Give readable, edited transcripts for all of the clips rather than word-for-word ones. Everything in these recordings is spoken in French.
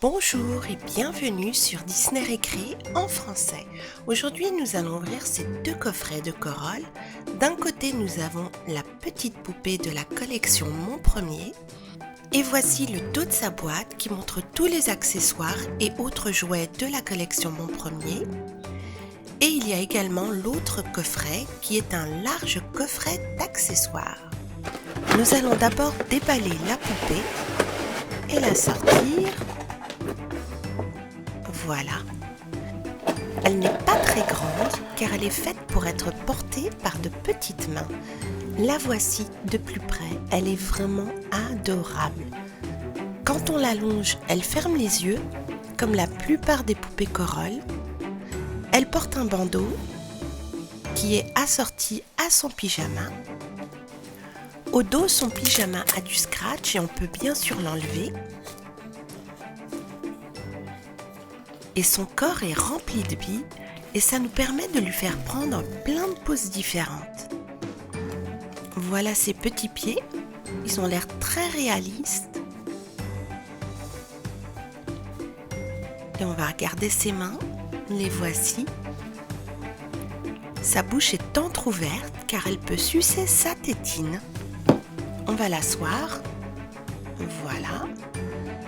Bonjour et bienvenue sur Disney Récré en français. Aujourd'hui, nous allons ouvrir ces deux coffrets de Corolle. D'un côté, nous avons la petite poupée de la collection Mon Premier. Et voici le dos de sa boîte qui montre tous les accessoires et autres jouets de la collection Mon Premier. Et il y a également l'autre coffret qui est un large coffret d'accessoires. Nous allons d'abord déballer la poupée et la sortir. Voilà. Elle n'est pas très grande car elle est faite pour être portée par de petites mains. La voici de plus près, elle est vraiment adorable. Quand on l'allonge, elle ferme les yeux, comme la plupart des poupées Corolle. Elle porte un bandeau qui est assorti à son pyjama. Au dos, son pyjama a du scratch et on peut bien sûr l'enlever. Et son corps est rempli de billes et ça nous permet de lui faire prendre plein de poses différentes. Voilà ses petits pieds, ils ont l'air très réalistes. Et on va regarder ses mains, les voici. Sa bouche est entrouverte car elle peut sucer sa tétine. On va l'asseoir, voilà.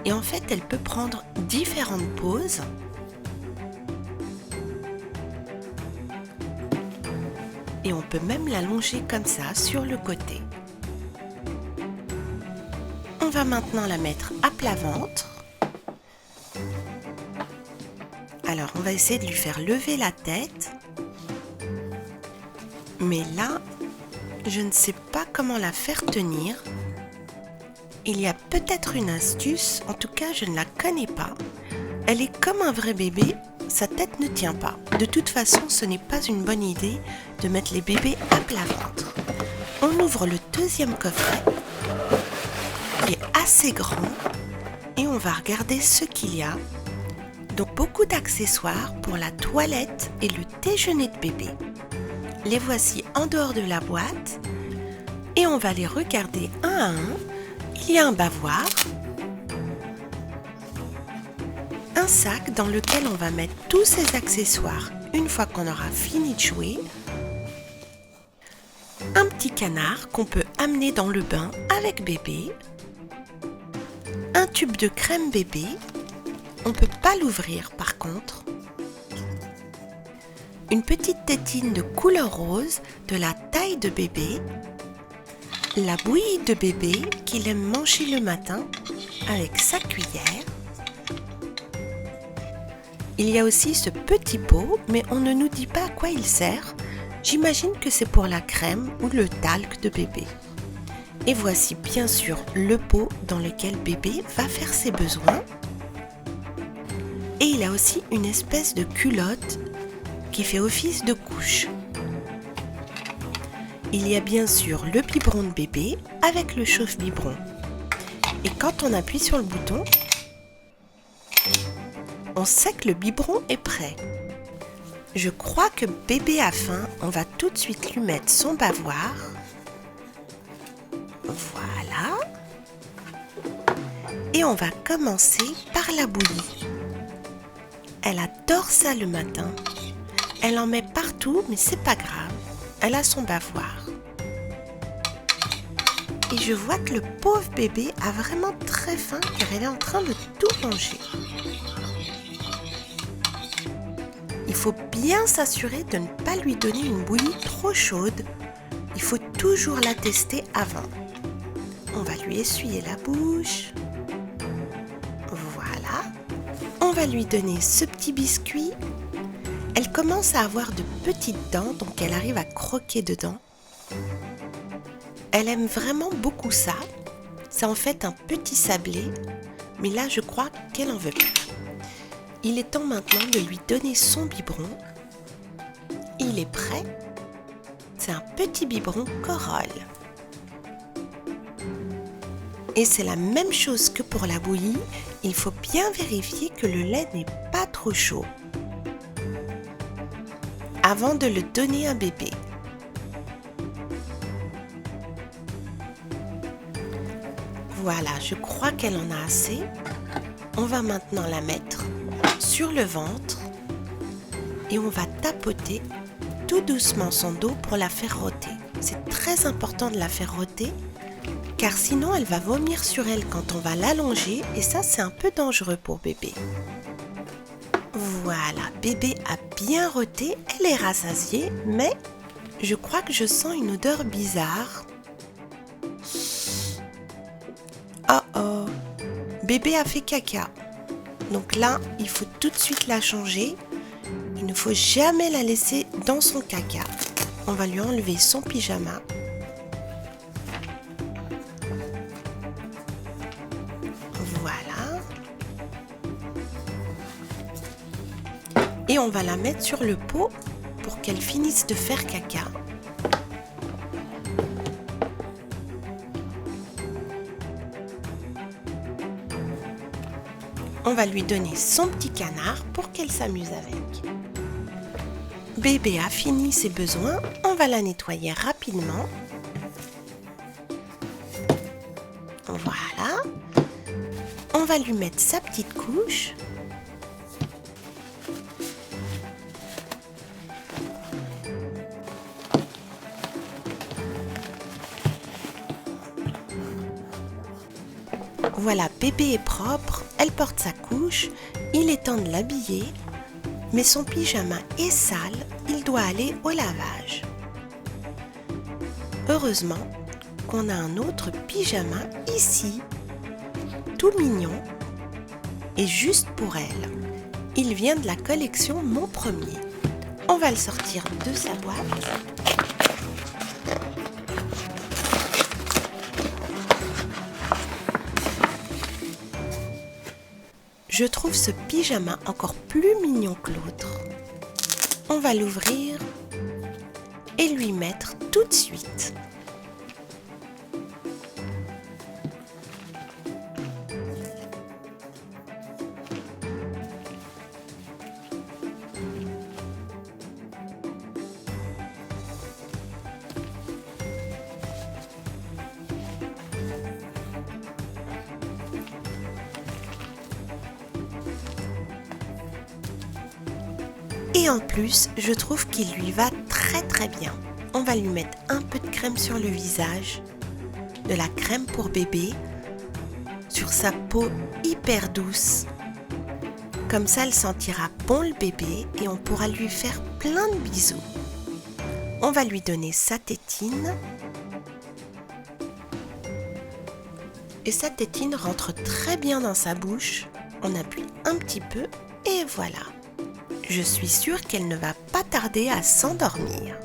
Et en fait, elle peut prendre différentes poses. Et on peut même l'allonger comme ça sur le côté. On va maintenant la mettre à plat ventre. Alors on va essayer de lui faire lever la tête. Mais là, je ne sais pas comment la faire tenir. Il y a peut-être une astuce, en tout cas je ne la connais pas. Elle est comme un vrai bébé. Sa tête ne tient pas. De toute façon, ce n'est pas une bonne idée de mettre les bébés à plat ventre. On ouvre le deuxième coffret, qui est assez grand, et on va regarder ce qu'il y a. Donc, beaucoup d'accessoires pour la toilette et le déjeuner de bébé. Les voici en dehors de la boîte, et on va les regarder un à un. Il y a un bavoir, un sac dans lequel on va mettre tous ces accessoires une fois qu'on aura fini de jouer, un petit canard qu'on peut amener dans le bain avec bébé, un tube de crème bébé, on ne peut pas l'ouvrir par contre, une petite tétine de couleur rose de la taille de bébé, la bouillie de bébé qu'il aime manger le matin avec sa cuillère. Il y a aussi ce petit pot, mais on ne nous dit pas à quoi il sert. J'imagine que c'est pour la crème ou le talc de bébé. Et voici bien sûr le pot dans lequel bébé va faire ses besoins. Et il a aussi une espèce de culotte qui fait office de couche. Il y a bien sûr le biberon de bébé avec le chauffe-biberon. Et quand on appuie sur le bouton, on sait que le biberon est prêt. Je crois que bébé a faim, on va tout de suite lui mettre son bavoir. Voilà. Et on va commencer par la bouillie. Elle adore ça le matin. Elle en met partout, mais c'est pas grave. Elle a son bavoir. Et je vois que le pauvre bébé a vraiment très faim car elle est en train de tout manger. Il faut bien s'assurer de ne pas lui donner une bouillie trop chaude. Il faut toujours la tester avant. On va lui essuyer la bouche. Voilà. On va lui donner ce petit biscuit. Elle commence à avoir de petites dents, donc elle arrive à croquer dedans. Elle aime vraiment beaucoup ça. C'est en fait un petit sablé, mais là je crois qu'elle en veut plus. Il est temps maintenant de lui donner son biberon. Il est prêt. C'est un petit biberon Corolle. Et c'est la même chose que pour la bouillie. Il faut bien vérifier que le lait n'est pas trop chaud avant de le donner à bébé. Voilà, je crois qu'elle en a assez. On va maintenant la mettre sur le ventre et on va tapoter tout doucement son dos pour la faire rôter. C'est très important de la faire rôter car sinon elle va vomir sur elle quand on va l'allonger et ça c'est un peu dangereux pour bébé. Voilà, bébé a bien rôté, elle est rassasiée, mais je crois que je sens une odeur bizarre. Oh oh, bébé a fait caca. Donc là, il faut tout de suite la changer. Il ne faut jamais la laisser dans son caca. On va lui enlever son pyjama. Voilà. Et on va la mettre sur le pot pour qu'elle finisse de faire caca. On va lui donner son petit canard pour qu'elle s'amuse avec. Bébé a fini ses besoins, on va la nettoyer rapidement. Voilà. On va lui mettre sa petite couche. Voilà, bébé est propre, elle porte sa couche, il est temps de l'habiller, mais son pyjama est sale, il doit aller au lavage. Heureusement qu'on a un autre pyjama ici, tout mignon, et juste pour elle. Il vient de la collection Mon Premier. On va le sortir de sa boîte. Je trouve ce pyjama encore plus mignon que l'autre. On va l'ouvrir et lui mettre tout de suite. Et en plus, je trouve qu'il lui va très bien. On va lui mettre un peu de crème sur le visage, de la crème pour bébé, sur sa peau hyper douce. Comme ça, elle sentira bon le bébé et on pourra lui faire plein de bisous. On va lui donner sa tétine. Et sa tétine rentre très bien dans sa bouche. On appuie un petit peu et voilà. Je suis sûre qu'elle ne va pas tarder à s'endormir.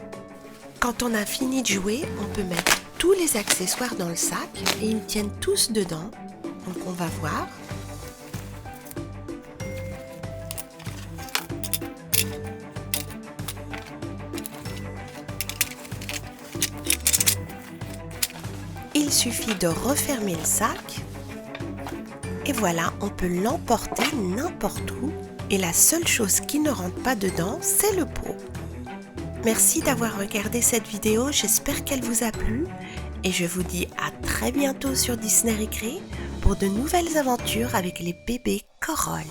Quand on a fini de jouer, on peut mettre tous les accessoires dans le sac et ils tiennent tous dedans. Donc on va voir. Il suffit de refermer le sac et voilà, on peut l'emporter n'importe où. Et la seule chose qui ne rentre pas dedans, c'est le pot. Merci d'avoir regardé cette vidéo, j'espère qu'elle vous a plu. Et je vous dis à très bientôt sur Disney Récré pour de nouvelles aventures avec les bébés Coral.